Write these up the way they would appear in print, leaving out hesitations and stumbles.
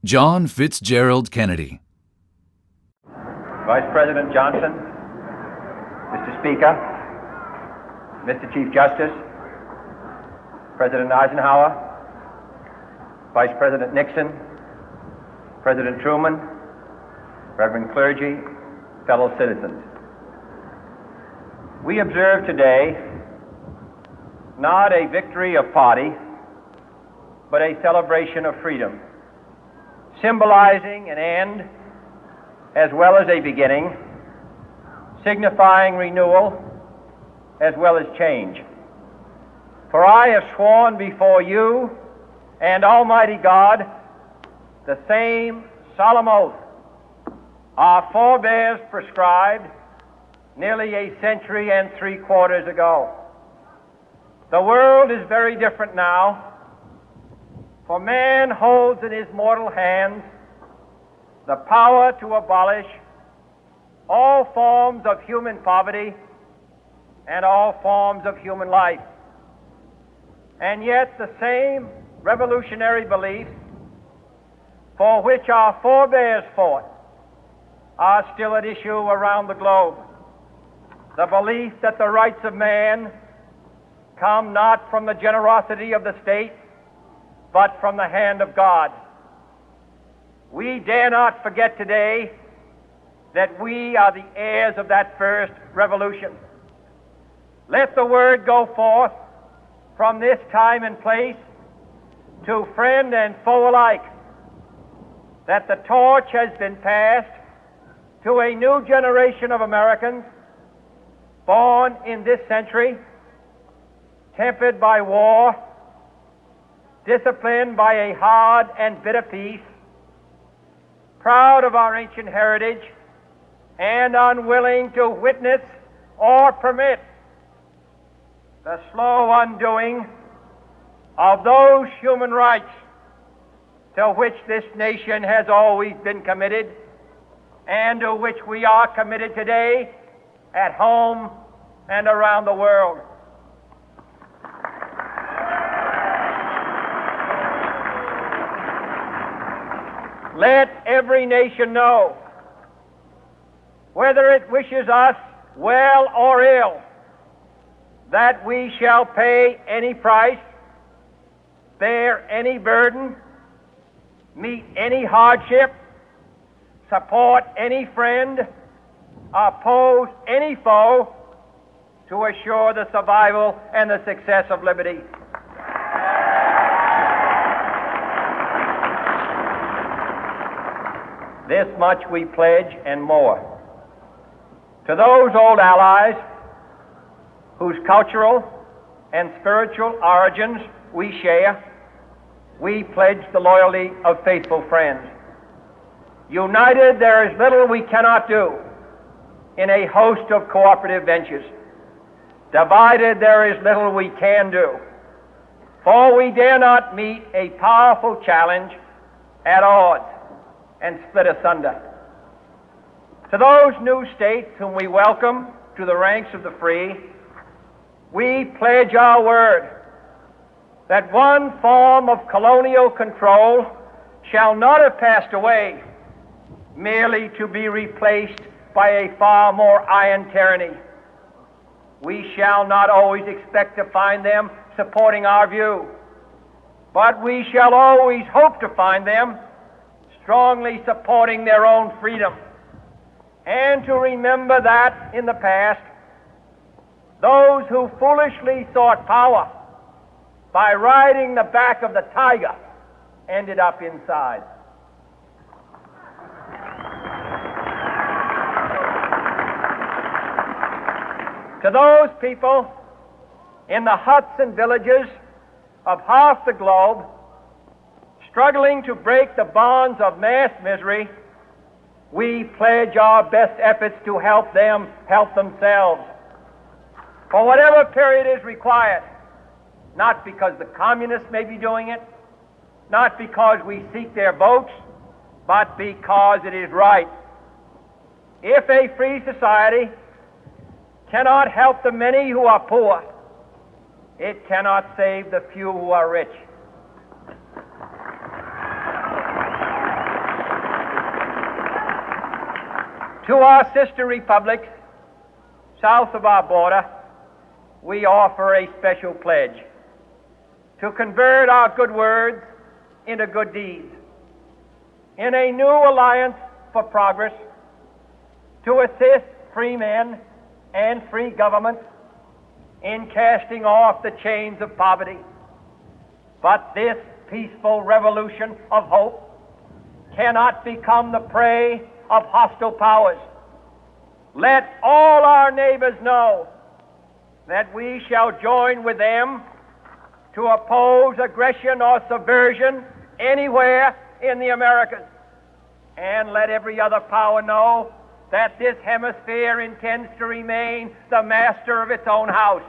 John Fitzgerald Kennedy. Vice President Johnson, Mr. Speaker, Mr. Chief Justice, President Eisenhower, Vice President Nixon, President Truman, Reverend clergy, fellow citizens. We observe today not a victory of party, but a celebration of freedom, symbolizing an end as well as a beginning, signifying renewal as well as change. For I have sworn before you and Almighty God the same solemn oath our forebears prescribed nearly a century and 3/4 ago. The world is very different now, for man holds in his mortal hands the power to abolish all forms of human poverty and all forms of human life. And yet the same revolutionary beliefs for which our forebears fought are still at issue around the globe. The belief that the rights of man come not from the generosity of the state, but from the hand of God. We dare not forget today that we are the heirs of that first revolution. Let the word go forth from this time and place to friend and foe alike that the torch has been passed to a new generation of Americans born in this century, tempered by war, disciplined by a hard and bitter peace, proud of our ancient heritage, and unwilling to witness or permit the slow undoing of those human rights to which this nation has always been committed and to which we are committed today at home and around the world. Let every nation know, whether it wishes us well or ill, that we shall pay any price, bear any burden, meet any hardship, support any friend, oppose any foe to assure the survival and the success of liberty. This much we pledge and more. To those old allies whose cultural and spiritual origins we share, we pledge the loyalty of faithful friends. United, there is little we cannot do in a host of cooperative ventures. Divided, there is little we can do, for we dare not meet a powerful challenge at odds and split asunder. To those new states whom we welcome to the ranks of the free, we pledge our word that one form of colonial control shall not have passed away merely to be replaced by a far more iron tyranny. We shall not always expect to find them supporting our view, but we shall always hope to find them strongly supporting their own freedom, and to remember that in the past, those who foolishly sought power by riding the back of the tiger ended up inside. To those people in the huts and villages of half the globe struggling to break the bonds of mass misery, we pledge our best efforts to help them help themselves for whatever period is required, not because the communists may be doing it, not because we seek their votes, but because it is right. If a free society cannot help the many who are poor, it cannot save the few who are rich. To our sister republics south of our border, we offer a special pledge to convert our good words into good deeds, in a new alliance for progress, to assist free men and free governments in casting off the chains of poverty. But this peaceful revolution of hope cannot become the prey of hostile powers. Let all our neighbors know that we shall join with them to oppose aggression or subversion anywhere in the Americas. And let every other power know that this hemisphere intends to remain the master of its own house.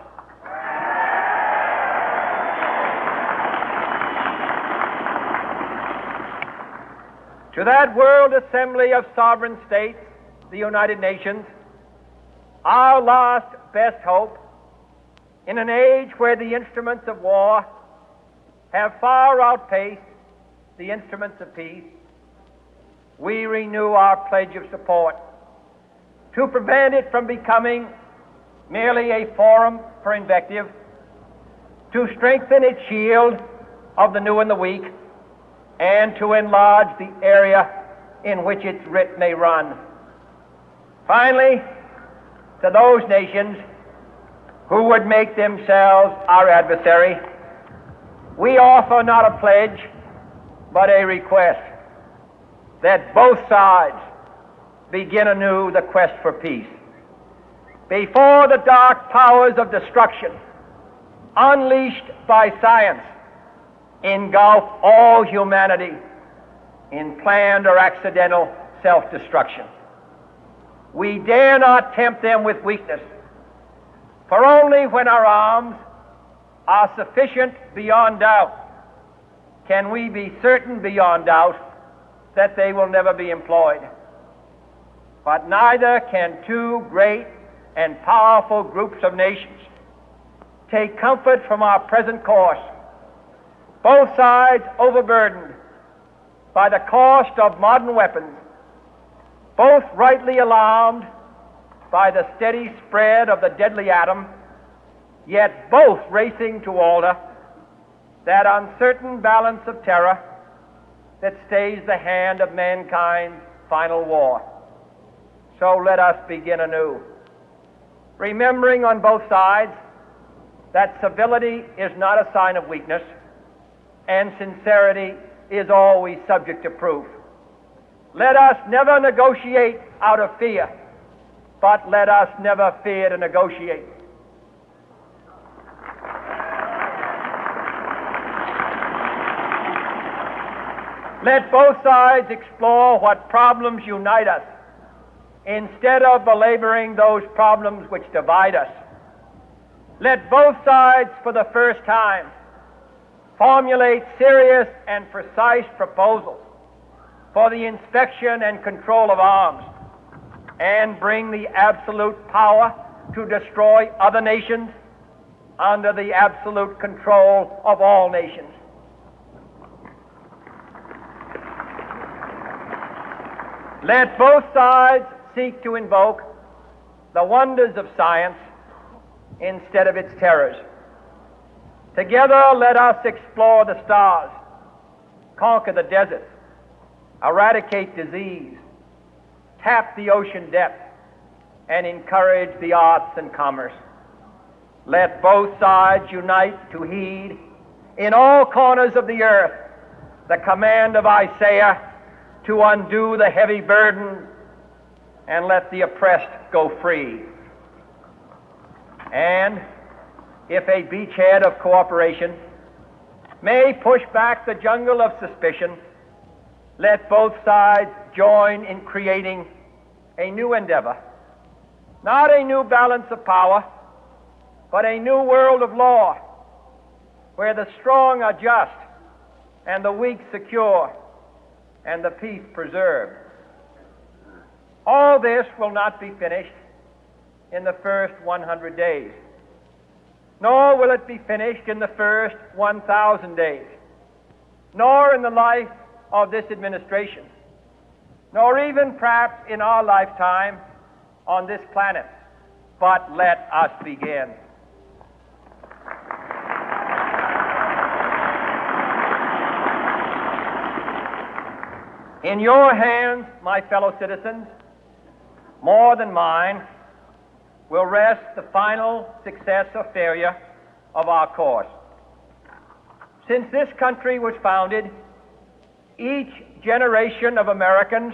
To that World Assembly of Sovereign States, the United Nations, our last best hope, in an age where the instruments of war have far outpaced the instruments of peace, we renew our pledge of support to prevent it from becoming merely a forum for invective, to strengthen its shield of the new and the weak, and to enlarge the area in which its writ may run. Finally, to those nations who would make themselves our adversary, we offer not a pledge, but a request that both sides begin anew the quest for peace. Before the dark powers of destruction, unleashed by science, engulf all humanity in planned or accidental self-destruction, we dare not tempt them with weakness, for only when our arms are sufficient beyond doubt can we be certain beyond doubt that they will never be employed. But neither can two great and powerful groups of nations take comfort from our present course, both sides overburdened by the cost of modern weapons, both rightly alarmed by the steady spread of the deadly atom, yet both racing to alter that uncertain balance of terror that stays the hand of mankind's final war. So let us begin anew, remembering on both sides that civility is not a sign of weakness, and sincerity is always subject to proof. Let us never negotiate out of fear, but let us never fear to negotiate. Let both sides explore what problems unite us, instead of belaboring those problems which divide us. Let both sides, for the first time, formulate serious and precise proposals for the inspection and control of arms, and bring the absolute power to destroy other nations under the absolute control of all nations. Let both sides seek to invoke the wonders of science instead of its terrors. Together, let us explore the stars, conquer the deserts, eradicate disease, tap the ocean depth, and encourage the arts and commerce. Let both sides unite to heed in all corners of the earth the command of Isaiah to undo the heavy burden and let the oppressed go free. And if a beachhead of cooperation may push back the jungle of suspicion, let both sides join in creating a new endeavor, not a new balance of power, but a new world of law, where the strong are just and the weak secure and the peace preserved. All this will not be finished in the first 100 days, nor will it be finished in the first 1,000 days, nor in the life of this administration. nor even perhaps in our lifetime on this planet. But let us begin. In your hands, my fellow citizens, more than mine, will rest the final success or failure of our course. Since this country was founded, each generation of Americans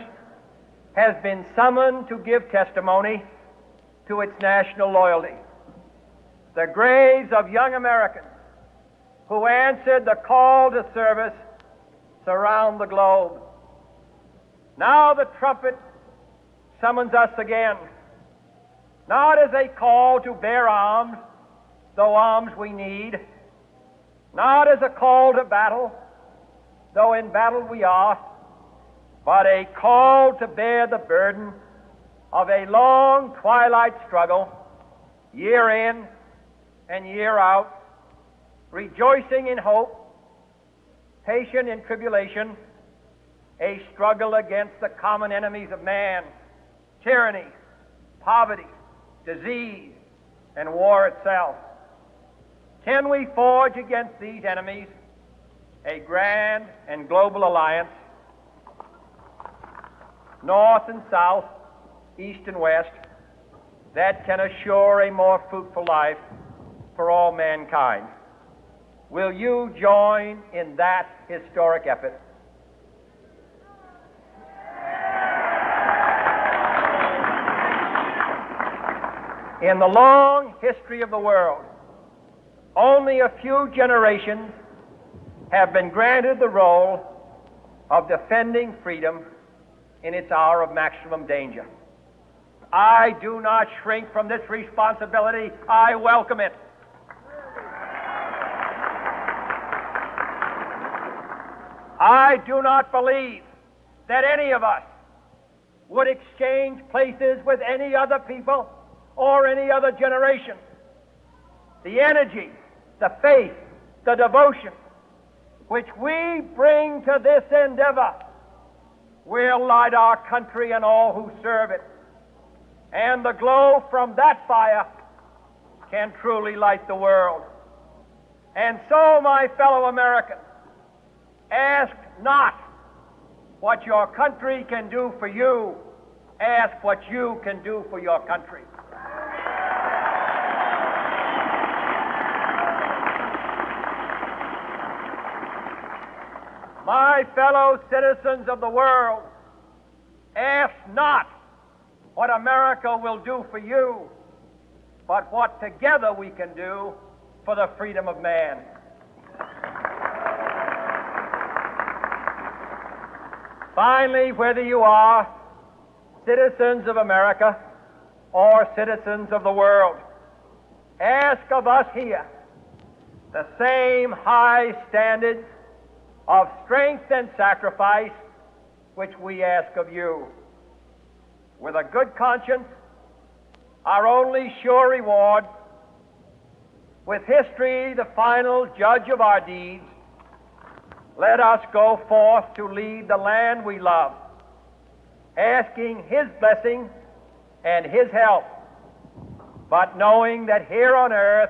has been summoned to give testimony to its national loyalty. The graves of young Americans who answered the call to service surround the globe. Now the trumpet summons us again, not as a call to bear arms, though arms we need, not as a call to battle, though in battle we are, but a call to bear the burden of a long twilight struggle, year in and year out, rejoicing in hope, patient in tribulation, a struggle against the common enemies of man, tyranny, poverty, disease, and war itself. Can we forge against these enemies a grand and global alliance, north and south, east and west, that can assure a more fruitful life for all mankind? Will you join in that historic effort? In the long history of the world, only a few generations have been granted the role of defending freedom in its hour of maximum danger. I do not shrink from this responsibility. I welcome it. I do not believe that any of us would exchange places with any other people or any other generation. The energy, the faith, the devotion which we bring to this endeavor will light our country and all who serve it. And the glow from that fire can truly light the world. And so, my fellow Americans, ask not what your country can do for you. Ask what you can do for your country. My fellow citizens of the world, ask not what America will do for you, but what together we can do for the freedom of man. Finally, whether you are citizens of America or citizens of the world, ask of us here the same high standards of strength and sacrifice which we ask of you. With a good conscience, our only sure reward, with history the final judge of our deeds, let us go forth to lead the land we love, asking His blessing and His help, but knowing that here on earth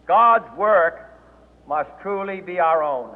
God's work must truly be our own.